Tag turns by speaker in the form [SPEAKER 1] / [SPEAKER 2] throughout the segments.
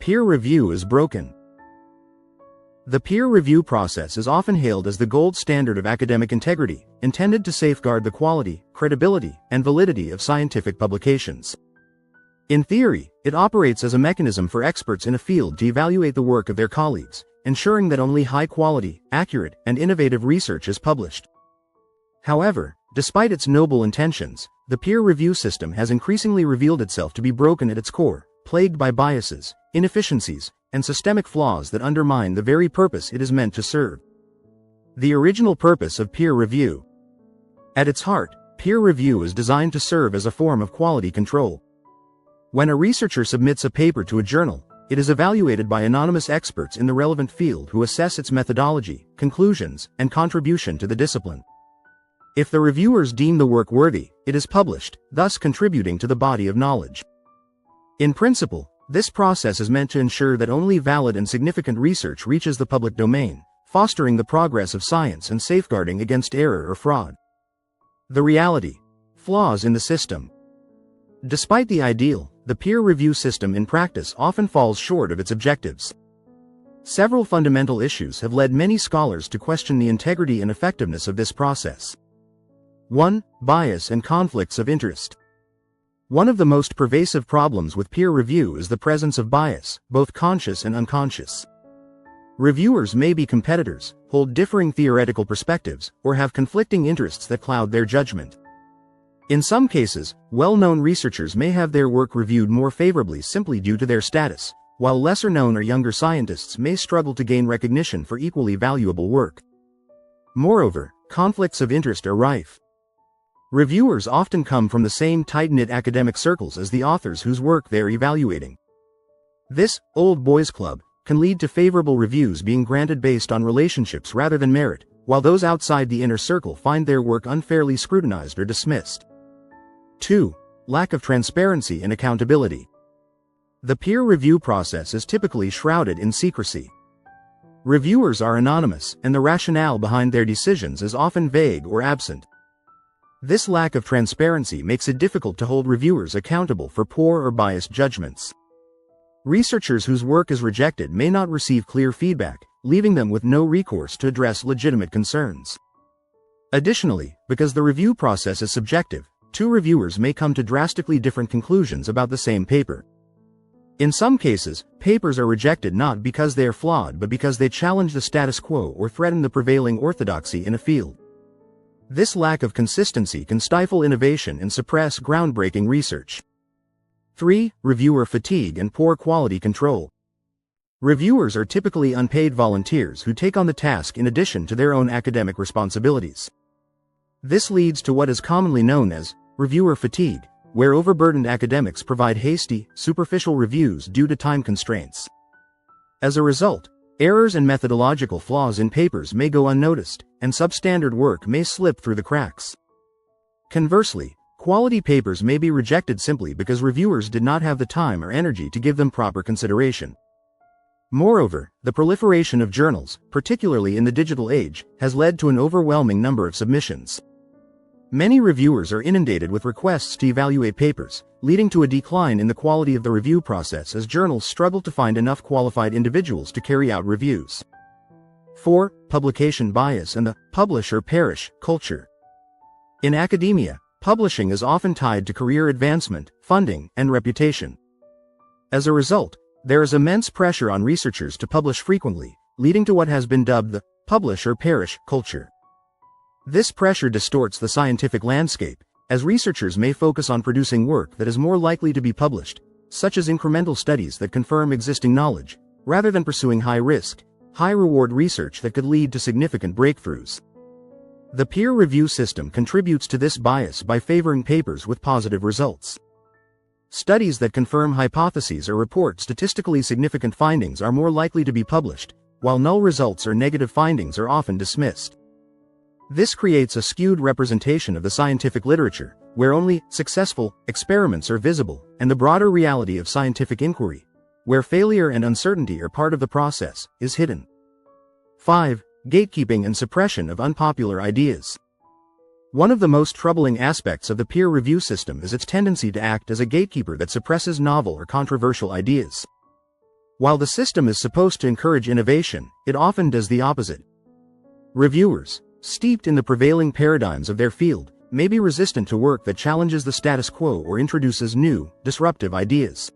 [SPEAKER 1] Peer review is broken. The peer review process is often hailed as the gold standard of academic integrity, intended to safeguard the quality, credibility, and validity of scientific publications. In theory, it operates as a mechanism for experts in a field to evaluate the work of their colleagues, ensuring that only high-quality, accurate, and innovative research is published. However, despite its noble intentions, the peer review system has increasingly revealed itself to be broken at its core, plagued by biases, inefficiencies, and systemic flaws that undermine the very purpose it is meant to serve. The original purpose of peer review. At its heart, peer review is designed to serve as a form of quality control. When a researcher submits a paper to a journal, it is evaluated by anonymous experts in the relevant field who assess its methodology, conclusions, and contribution to the discipline. If the reviewers deem the work worthy, it is published, thus contributing to the body of knowledge. In principle, this process is meant to ensure that only valid and significant research reaches the public domain, fostering the progress of science and safeguarding against error or fraud. The reality. Flaws in the system. Despite the ideal, the peer review system in practice often falls short of its objectives. Several fundamental issues have led many scholars to question the integrity and effectiveness of this process. 1. Bias and conflicts of interest. One of the most pervasive problems with peer review is the presence of bias, both conscious and unconscious. Reviewers may be competitors, hold differing theoretical perspectives, or have conflicting interests that cloud their judgment. In some cases, well-known researchers may have their work reviewed more favorably simply due to their status, while lesser-known or younger scientists may struggle to gain recognition for equally valuable work. Moreover, conflicts of interest are rife. Reviewers often come from the same tight-knit academic circles as the authors whose work they're evaluating. This old boys club can lead to favorable reviews being granted based on relationships rather than merit, while those outside the inner circle find their work unfairly scrutinized or dismissed. 2. Lack of transparency and accountability. The peer review process is typically shrouded in secrecy. Reviewers are anonymous, and the rationale behind their decisions is often vague or absent. This lack of transparency makes it difficult to hold reviewers accountable for poor or biased judgments. Researchers whose work is rejected may not receive clear feedback, leaving them with no recourse to address legitimate concerns. Additionally, because the review process is subjective, two reviewers may come to drastically different conclusions about the same paper. In some cases, papers are rejected not because they are flawed but because they challenge the status quo or threaten the prevailing orthodoxy in a field. This lack of consistency can stifle innovation and suppress groundbreaking research. 3. Reviewer fatigue and poor quality control. Reviewers are typically unpaid volunteers who take on the task in addition to their own academic responsibilities. This leads to what is commonly known as reviewer fatigue, where overburdened academics provide hasty, superficial reviews due to time constraints. As a result, errors and methodological flaws in papers may go unnoticed, and substandard work may slip through the cracks. Conversely, quality papers may be rejected simply because reviewers did not have the time or energy to give them proper consideration. Moreover, the proliferation of journals, particularly in the digital age, has led to an overwhelming number of submissions. Many reviewers are inundated with requests to evaluate papers, leading to a decline in the quality of the review process as journals struggle to find enough qualified individuals to carry out reviews. 4. Publication bias and the publish or perish culture. In academia, publishing is often tied to career advancement, funding, and reputation. As a result, there is immense pressure on researchers to publish frequently, leading to what has been dubbed the publish or perish culture. This pressure distorts the scientific landscape, as researchers may focus on producing work that is more likely to be published, such as incremental studies that confirm existing knowledge, rather than pursuing high-risk, high-reward research that could lead to significant breakthroughs. The peer review system contributes to this bias by favoring papers with positive results. Studies that confirm hypotheses or report statistically significant findings are more likely to be published, while null results or negative findings are often dismissed. This creates a skewed representation of the scientific literature, where only successful experiments are visible, and the broader reality of scientific inquiry, where failure and uncertainty are part of the process, is hidden. 5. Gatekeeping and suppression of unpopular ideas. One of the most troubling aspects of the peer review system is its tendency to act as a gatekeeper that suppresses novel or controversial ideas. While the system is supposed to encourage innovation, it often does the opposite. Reviewers, steeped in the prevailing paradigms of their field, may be resistant to work that challenges the status quo or introduces new, disruptive ideas.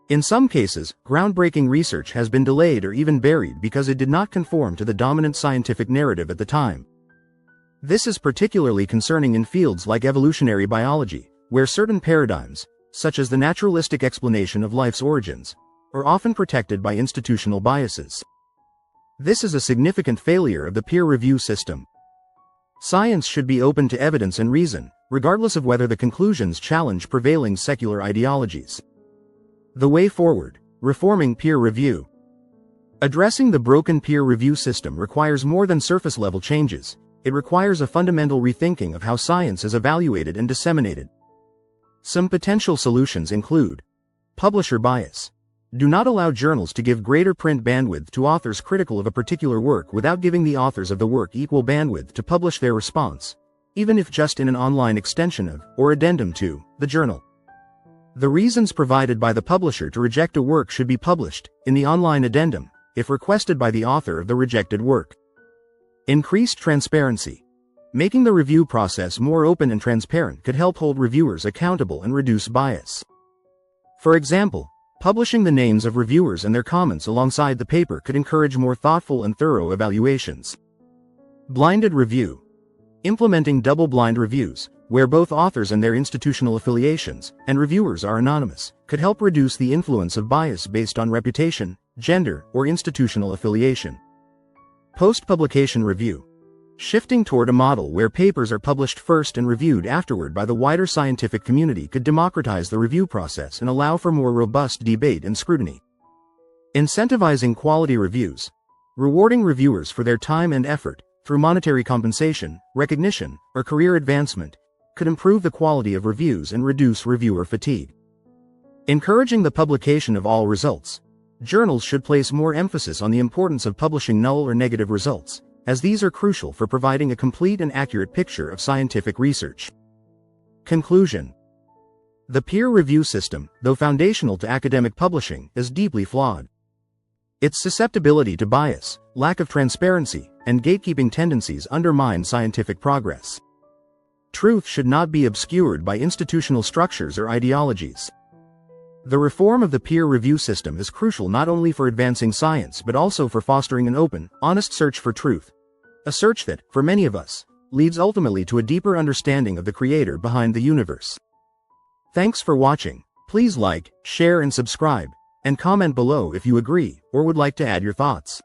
[SPEAKER 1] In some cases, groundbreaking research has been delayed or even buried because it did not conform to the dominant scientific narrative at the time. This is particularly concerning in fields like evolutionary biology, where certain paradigms, such as the naturalistic explanation of life's origins, are often protected by institutional biases. This is a significant failure of the peer review system. Science should be open to evidence and reason, regardless of whether the conclusions challenge prevailing secular ideologies. The way forward: reforming peer review. Addressing the broken peer review system requires more than surface-level changes. It requires a fundamental rethinking of how science is evaluated and disseminated. Some potential solutions include: publisher bias. Do not allow journals to give greater print bandwidth to authors critical of a particular work without giving the authors of the work equal bandwidth to publish their response, even if just in an online extension of, or addendum to, the journal. The reasons provided by the publisher to reject a work should be published, in the online addendum, if requested by the author of the rejected work. Increased transparency. Making the review process more open and transparent could help hold reviewers accountable and reduce bias. For example, publishing the names of reviewers and their comments alongside the paper could encourage more thoughtful and thorough evaluations. Blinded review. Implementing double-blind reviews, where both authors and their institutional affiliations, and reviewers are anonymous, could help reduce the influence of bias based on reputation, gender, or institutional affiliation. Post-publication review. Shifting toward a model where papers are published first and reviewed afterward by the wider scientific community could democratize the review process and allow for more robust debate and scrutiny. Incentivizing quality reviews. Rewarding reviewers for their time and effort, through monetary compensation, recognition, or career advancement, could improve the quality of reviews and reduce reviewer fatigue. Encouraging the publication of all results. Journals should place more emphasis on the importance of publishing null or negative results, as these are crucial for providing a complete and accurate picture of scientific research. Conclusion. The peer review system, though foundational to academic publishing, is deeply flawed. Its susceptibility to bias, lack of transparency, and gatekeeping tendencies undermine scientific progress. Truth should not be obscured by institutional structures or ideologies. The reform of the peer review system is crucial not only for advancing science but also for fostering an open, honest search for truth. A search that, for many of us, leads ultimately to a deeper understanding of the creator behind the universe. Thanks for watching. Please like, share and subscribe, and comment below if you agree or would like to add your thoughts.